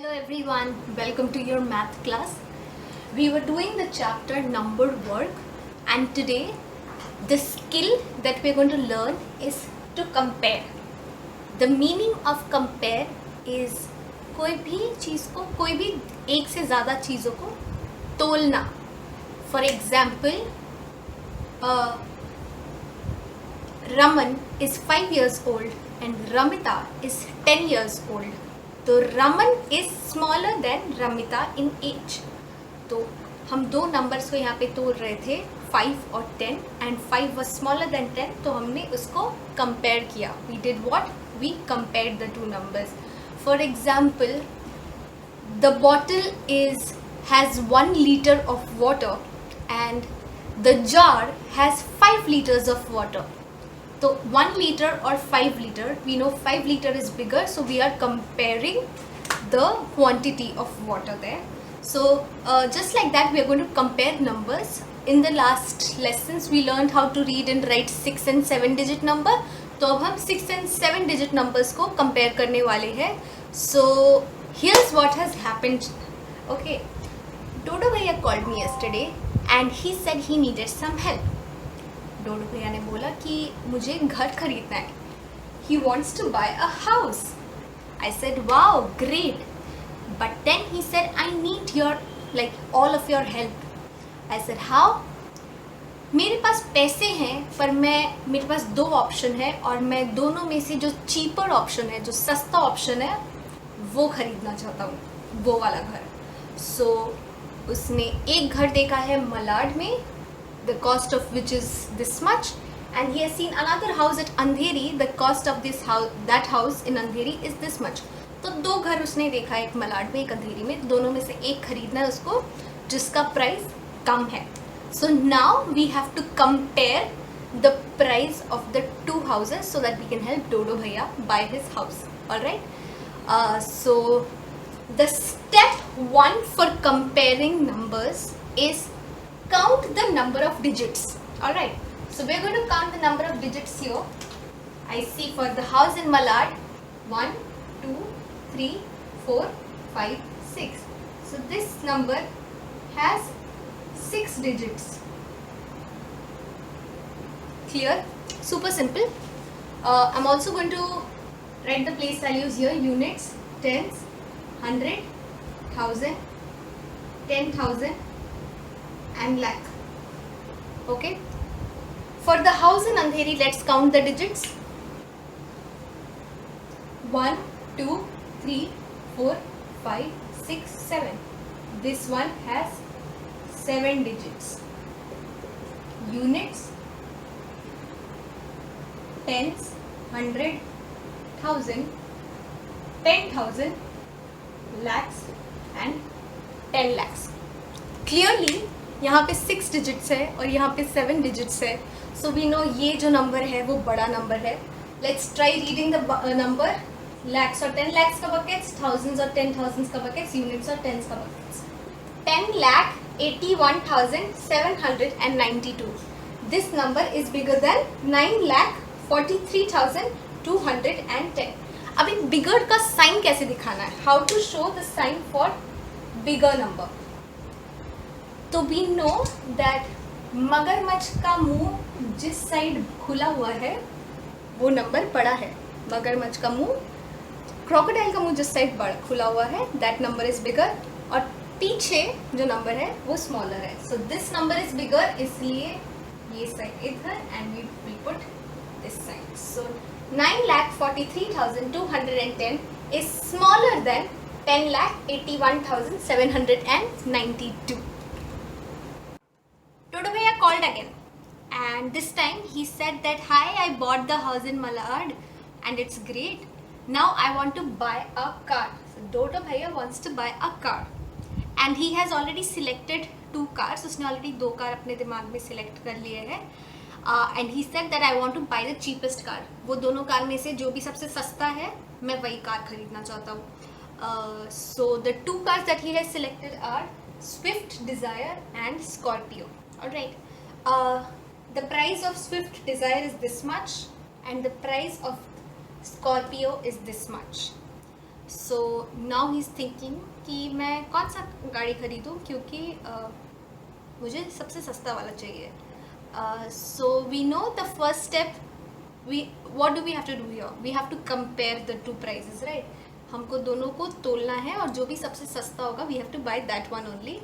Hello everyone, welcome to your math class. We were doing the chapter number work and today the skill that we're going to learn is to compare. The meaning of compare is कोई भी चीज़ को कोई भी एक से ज़्यादा चीज़ों को तोलना. For example, Raman is 5 years old and Ramita is 10 years old. तो Raman is smaller than Ramita in age. तो हम दो नंबर्स को यहाँ पे तोड़ रहे थे 5 और 10 एंड 5 was smaller than 10 तो हमने उसको कंपेयर किया. We did what? We compared the two numbers. For example the bottle is has 1 liter of water and the jar has 5 liters of water. So 1 liter or 5 liter, we know 5 liter is bigger, so we are comparing the quantity of water there. So just like that we are going to compare numbers. In the last lessons we learned how to read and write 6 and 7 digit number. तो अब हम 6 and 7 digit numbers को compare करने वाले हैं. So here's what has happened. Okay, Dodo Bhaiya called me yesterday and he said he needed some help. डोडो भैया ने बोला कि मुझे घर खरीदना है. He wants to buy a house. I said wow great, but then he said I need your all of your help. I said how? मेरे पास पैसे हैं पर मेरे पास दो ऑप्शन है और मैं दोनों में से जो चीपर ऑप्शन है, जो सस्ता ऑप्शन है, वो खरीदना चाहता हूँ, वो वाला घर. सो उसने एक घर देखा है मलाड में, the cost of which is this much, and he has seen another house at Andheri. The cost of that house in Andheri is this much. तो दो घर उसने देखा है, एक मलाड में एक अंधेरी में. दोनों में से एक खरीदना है उसको जिसका प्राइस कम है. So now we have to compare the price of the two houses so that we can help Dodo Bhaiya buy his house. Alright? So the step 1 for comparing numbers is count the number of digits. Alright, so we're going to count the number of digits here. I see for the house in Malad 1, 2, 3, 4, 5, 6. So this number has 6 digits. Clear? Super simple. I'm also going to write the place values here: units, tens, 100, 1000, 10,000 and lakh. Okay, for the house in Andheri let's count the digits. 1, 2, 3, 4, 5, 6, 7. This one has 7 digits. Units, tens, 100, 1000, 10,000, lakhs and 10 lakhs. Clearly यहाँ पे 6 digits है और यहाँ पे 7 digits है. सो we no ये जो number है वो बड़ा नंबर है. Let's try reading the number. Lakhs और 10 लैक्स का बकेट्स, थाउजेंड्स और 10,000s का बकेट्स, यूनिट्स और टेंस का buckets. 10,81,792. This number is bigger than 9,43,210. अभी बिगर का साइन कैसे दिखाना है? How to show the sign for bigger number? तो वी नो दैट मगरमच्छ का मुंह जिस साइड खुला हुआ है वो नंबर बड़ा है. मगरमच्छ का मुंह, क्रोकोडाइल का मुंह जिस साइड बड़ा खुला हुआ है, दैट नंबर इज बिगर. और पीछे जो नंबर है वो स्मॉलर है. So this number is bigger, इसलिए ये साइड इधर and we will put this side. So 9,43,210 is smaller than 10,81,792. Dodo Bhaiya called again and this time he said that hi, I bought the house in Malad and it's great. Now I want to buy a car. So Dodo Bhaiya wants to buy a car and he has already selected 2 cars. उसने already 2 car अपने दिमाग में select कर लिए हैं. And he said that I want to buy the cheapest car. वो दोनों car में से जो भी सबसे सस्ता है मैं वही कार खरीदना चाहता हूँ. So the 2 cars that he has selected are Swift Desire and Scorpio. Alright, the price of Swift Desire is this much and the price of Scorpio is this much. So now he is thinking कि मैं कौन सा गाड़ी खरीदूँ, क्योंकि मुझे सबसे सस्ता वाला चाहिए. So we know the first step, we what do we have to do here? We have to compare the two prices, right? हमको दोनों को तोलना है और जो भी सबसे सस्ता होगा we have to buy that one only.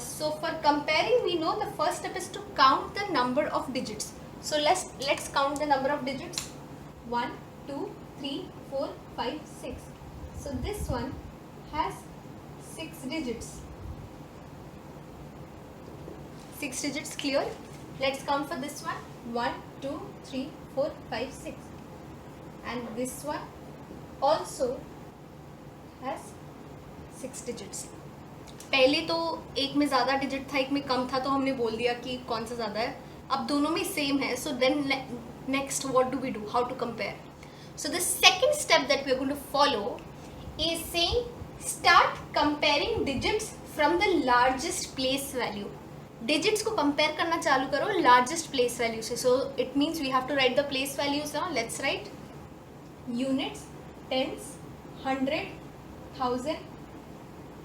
So for comparing, we know the first step is to count the number of digits. So let's count the number of digits. 1 2 3 4 5 6. So this one has 6 digits. 6 digits, clear? Let's count for this one. 1 2 3 4 5 6. And this one also has 6 digits. पहले तो एक में ज़्यादा digit था, एक में कम था, तो हमने बोल दिया कि कौन सा ज़्यादा है. अब दोनों में सेम है. So then next what do we do, how to compare? So the second step that we are going to follow is saying start comparing digits from the largest place value. Digits को compare करना चालू करो largest place value से. So it means we have to write the place values now. Let's write units, tens, 100, 1000,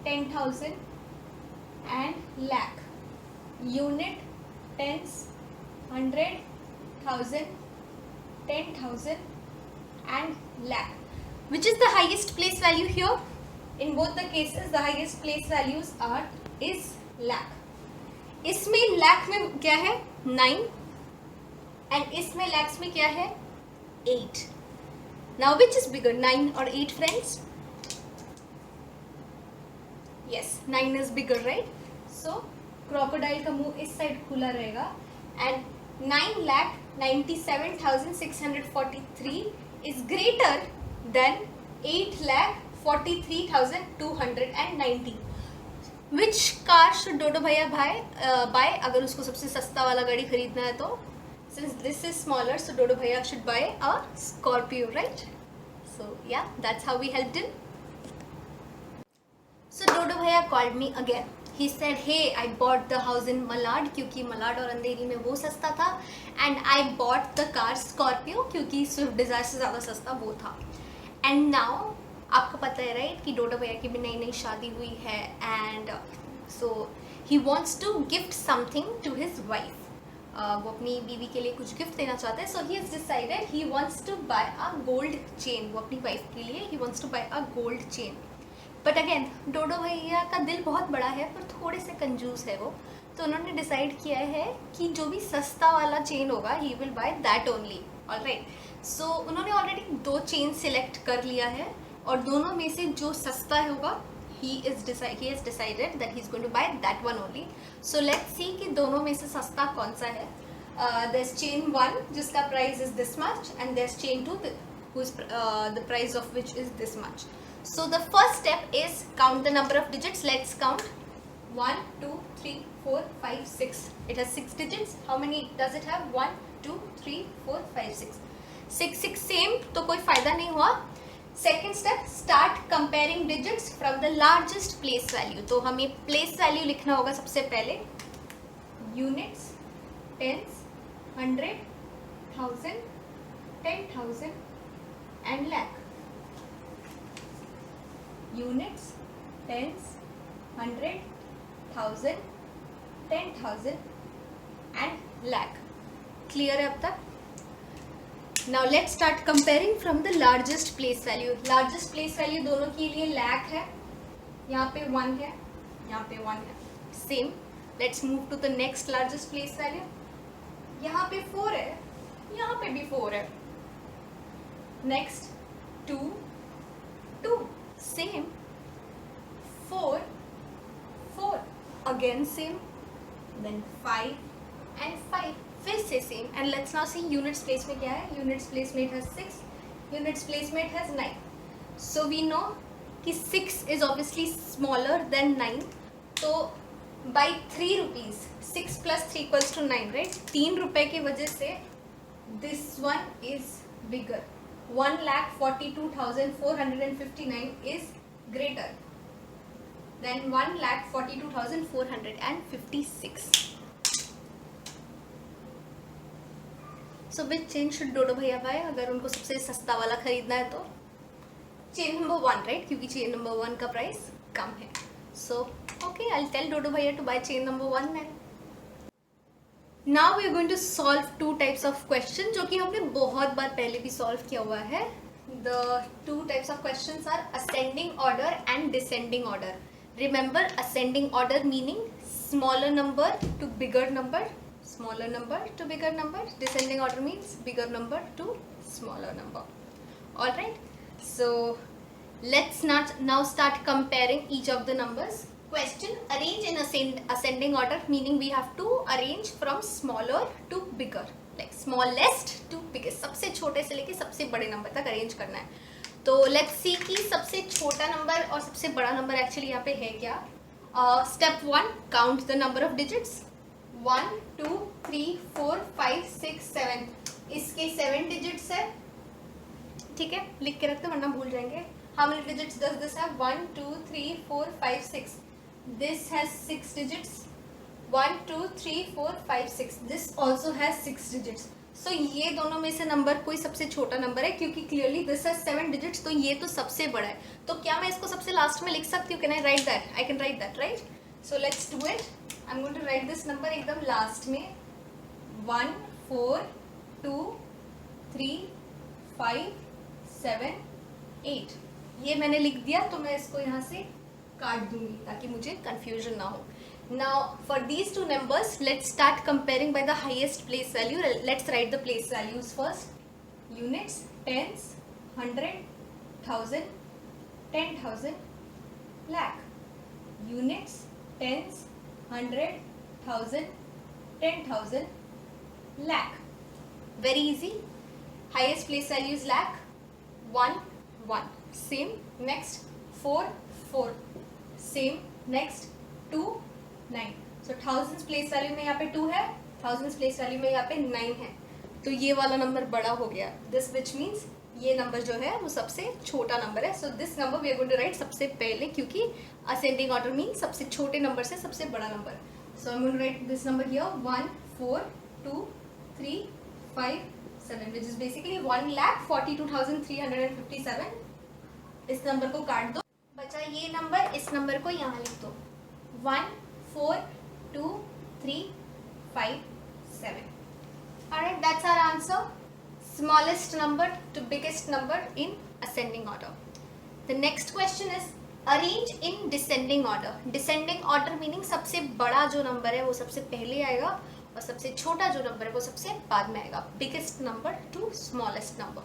10,000 and lakh. Unit, tens, 100, 1000, 10,000 and lakh. Which is the highest place value here? In both the cases the highest place values is lakh. इसमें lakh में क्या है 9 and इसमें lakhs में क्या है 8. Now which is bigger, 9 or 8, friends? Yes, 9 is bigger, right? So crocodile का मुंह इस साइड खुला रहेगा and 9,97,643 is greater than 8,43,290. Which car should डोडो भैया buy अगर उसको सबसे सस्ता वाला गाड़ी खरीदना है तो? Since this is smaller, so डोडो भैया should buy a Scorpio, right? So yeah, that's how we helped him. So Dodo Bhaiya called me again. He said, hey, I bought the house in Malad क्योंकि Malad और अंधेरी में वो सस्ता था, and I bought the car Scorpio क्योंकि Swift Desire से ज़्यादा सस्ता वो था. And now आपको पता है राइट कि डोडो भैया की भी नई नई शादी हुई है, and so he wants to gift something to his wife. वो अपनी बीवी के लिए कुछ गिफ्ट देना चाहते हैं. So he has decided he wants to buy a gold chain. वो अपनी वाइफ के लिए he wants to buy a gold chain. But again Dodo भैया का दिल बहुत बड़ा है पर थोड़े से कंजूस है वो, तो उन्होंने डिसाइड किया है कि जो भी सस्ता वाला चेन होगा he will by that only. Alright, सो उन्होंने ऑलरेडी 2 चेन सिलेक्ट कर लिया है और दोनों में से जो सस्ता होगा he has decided that he is going to buy that one only. So let's see कि दोनों में से सस्ता कौन सा है. There's chain 1 जिसका price is this much and there's chain 2 whose the price of which is this much. So the first step is count the number of digits. Let's count. 1 2 3 4 5 6. It has 6 digits. How many does it have? 1 2 3 4 5 6. 6 same, तो कोई फायदा नहीं हुआ. Second step, start comparing digits from the largest place value. तो हमें place value लिखना होगा सबसे पहले. Units, tens, 100, 1000, 10,000 and lakh. Units, tens, 100, 1000, 10,000 and lakh. Clear है अब तक? Now let's start comparing from the largest place value. Largest place value दोनों के लिए lakh है. यहाँ पे 1 है, यहाँ पे 1 है. Same. Let's move to the next largest place value. यहाँ पे 4 है, यहाँ पे भी 4 है. Next 2, 2. Same. 4, 4. Again same. Then 5 and 5. फिर से same. And let's now see units place में क्या है. यूनिट्स प्लेस में इट हैज 6, यूनिट्स प्लेस में it has 9. So we know कि 6 इज ऑब्वियसली स्मॉलर देन 9. तो बाई 3 रुपीज़ 6 + 3 = 9, राइट. 3 रुपये की वजह से this one is bigger. 1,42,459 is greater than 1,42,456. So which chain should डोडो भैया buy अगर उनको सबसे सस्ता वाला खरीदना है तो? चेन नंबर 1, राइट, क्योंकि चेन नंबर 1 का प्राइस कम है. So okay, I will tell Dodo भैया to buy chain number 1 then. Now we are going to solve 2 types of question जो कि हमने बहुत बार पहले भी सॉल्व किया हुआ है. The 2 types of questions are ascending order and descending order. Remember, ascending order meaning smaller number to bigger number, smaller number to bigger number. Descending order means bigger number to smaller number. All right. So let's now start comparing each of the numbers. Question: arrange in ascending order meaning we have to arrange from smaller to bigger. Like smallest to biggest, सबसे छोटे से लेके सबसे बड़े number तक arrange करना है. तो लेट्स सी कि सबसे छोटा नंबर और सबसे बड़ा नंबर एक्चुअली यहाँ पे है क्या. Step 1, count the number of digits. 1 2 3 4 5 6 7. इसके 7 डिजिट्स है, ठीक है, लिख के रखते वरना भूल जाएंगे. How many digits does this have? 1 2 3 4 5 6. This has 6 digits. 1 2 3 4 5 6. This also has 6 digits. So ये दोनों में से नंबर कोई सबसे छोटा नंबर है क्योंकि क्लियरली दिस हैज 7 डिजिट्स, तो ये तो सबसे बड़ा है. तो क्या मैं इसको सबसे लास्ट में लिख सकती हूँ? Can I write that? I can write that, right. So let's do it. I am going to write this number एकदम लास्ट में. 1 4 2 3 5 7 8. ये मैंने लिख दिया, तो मैं इसको यहाँ से काट दूंगी ताकि मुझे कंफ्यूजन ना हो. Now for these two numbers, let's start comparing by the highest place value. Let's write the place values first. Units, tens, 100, 1000, 10,000, lakh. Units, tens, 100, 1000, 10,000, lakh. Very easy. Highest place value is lakh. 1 1. Same. Next 4 4. Same. Next 2 9. So thousands place value में यहाँ पे 2 है, thousands place value में यहाँ पे 9 है. तो ये वाला नंबर बड़ा हो गया. दिस विच मीन्स ये नंबर जो है वो सबसे छोटा नंबर है. So this number we are going to write सबसे पहले, क्योंकि असेंडिंग ऑर्डर मीन्स सबसे छोटे नंबर से सबसे बड़ा number. So I am going to write this number here 1 4 2 3 5 7, which is basically 1,42,357. इस नंबर को काट दो. बचा ये नंबर, इस नंबर को यहाँ लिख दो. 1 4 2 3 5 7. Alright, that's our answer. Smallest number to biggest number in ascending order. The next question is arrange in descending order. Descending order meaning सबसे बड़ा जो नंबर है वो सबसे पहले आएगा और सबसे छोटा जो नंबर है वो सबसे बाद में आएगा. Biggest number to smallest number.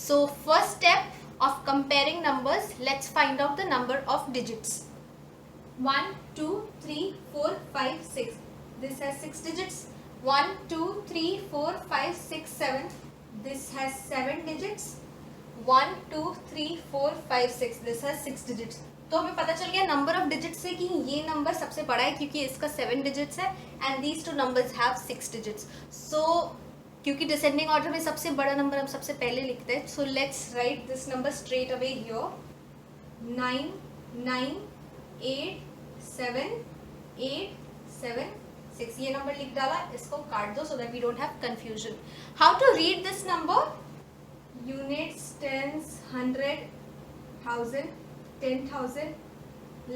So first step of comparing numbers, let's find out the number of digits. 1 2 3 4 5 6. This has 6 digits. 1 2 3 4 5 6 7. This has 7 digits. 1 2 3 4 5 6. This has 6 digits. तो हमें पता चल गया नंबर ऑफ डिजिट्स से कि ये नंबर सबसे बड़ा है क्योंकि इसका 7 डिजिट्स है and these two numbers have 6 digits. So क्योंकि डिसेंडिंग ऑर्डर में सबसे बड़ा नंबर हम सबसे पहले लिखते हैं. So let's write this number straight away here. 9 9 8 7 8 7 6. ये नंबर लिख डाला, इसको काट दो so that we don't have confusion. How to read this number? Units, tens, 100, 1000, 10,000,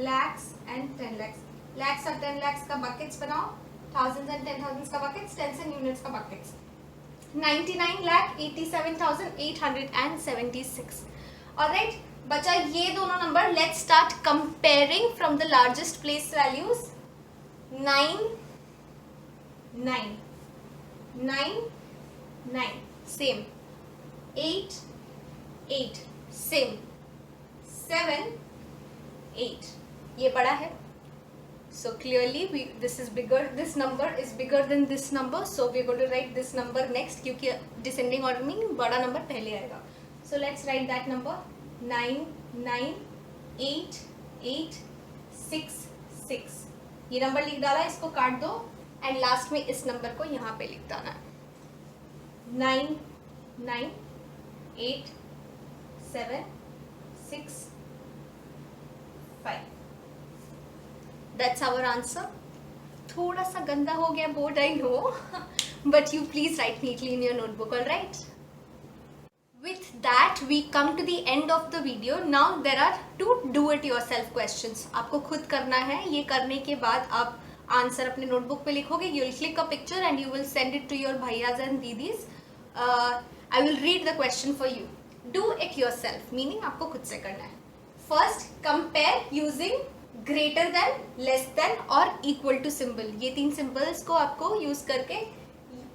lakhs and 10 lakhs. Lakhs और 10 lakhs का buckets बनाओ. Thousands and 10,000s का buckets, tens and units का buckets. 99,87,876. Alright, बचा ये दोनों number. Let's start comparing from the largest place values. 9 9 9 9 same. 8 8 same. 7 8 ये बड़ा है. So clearly this is bigger. This number is bigger than this number. So we are going to write this number next क्योंकि descending order में बड़ा number पहले आएगा. So let's write that number. 9 9 8 8 6 6. ये number लिख डाला, इसको काट दो एंड लास्ट में इस नंबर को यहाँ पे लिख देना है. 9 9 8 7 6 5. That's our answer. थोड़ा सा गंदा हो गया board, I know, but you please write neatly in your notebook, all right? With that we come to the end of the video. Now there are 2 do it yourself questions. आपको खुद करना है. ये करने के बाद आप आंसर अपने नोटबुक पे लिखोगे. You will click a picture and you will send it to your bhaiyas and didis. I will read the question for you. Do it yourself meaning आपको खुद से करना है. First, compare using greater than, less than और equal to symbol. ये 3 symbols को आपको use करके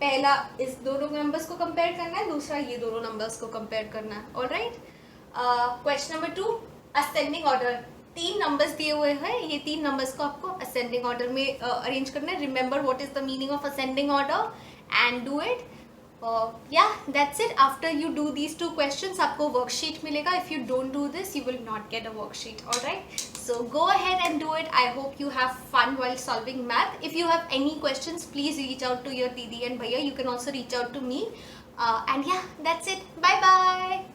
पहला इस दोनों नंबर्स को कंपेयर करना है, दूसरा ये दोनों नंबर्स को कंपेयर करना है. Alright. Question number 2, ascending order. 3 numbers दिए हुए हैं, ये 3 नंबर्स को आपको असेंडिंग ऑर्डर में अरेंज करना है. Remember what is the meaning of ascending order and do it. Yeah, that's it. After you do these 2 questions, आपको worksheet मिलेगा. If you don't do this, you will not get a worksheet. Alright? So go ahead and do it. I hope you have fun while solving math. If you have any questions, please reach out to your Didi and Bhaiya. You can also reach out to me. And yeah, that's it. Bye bye.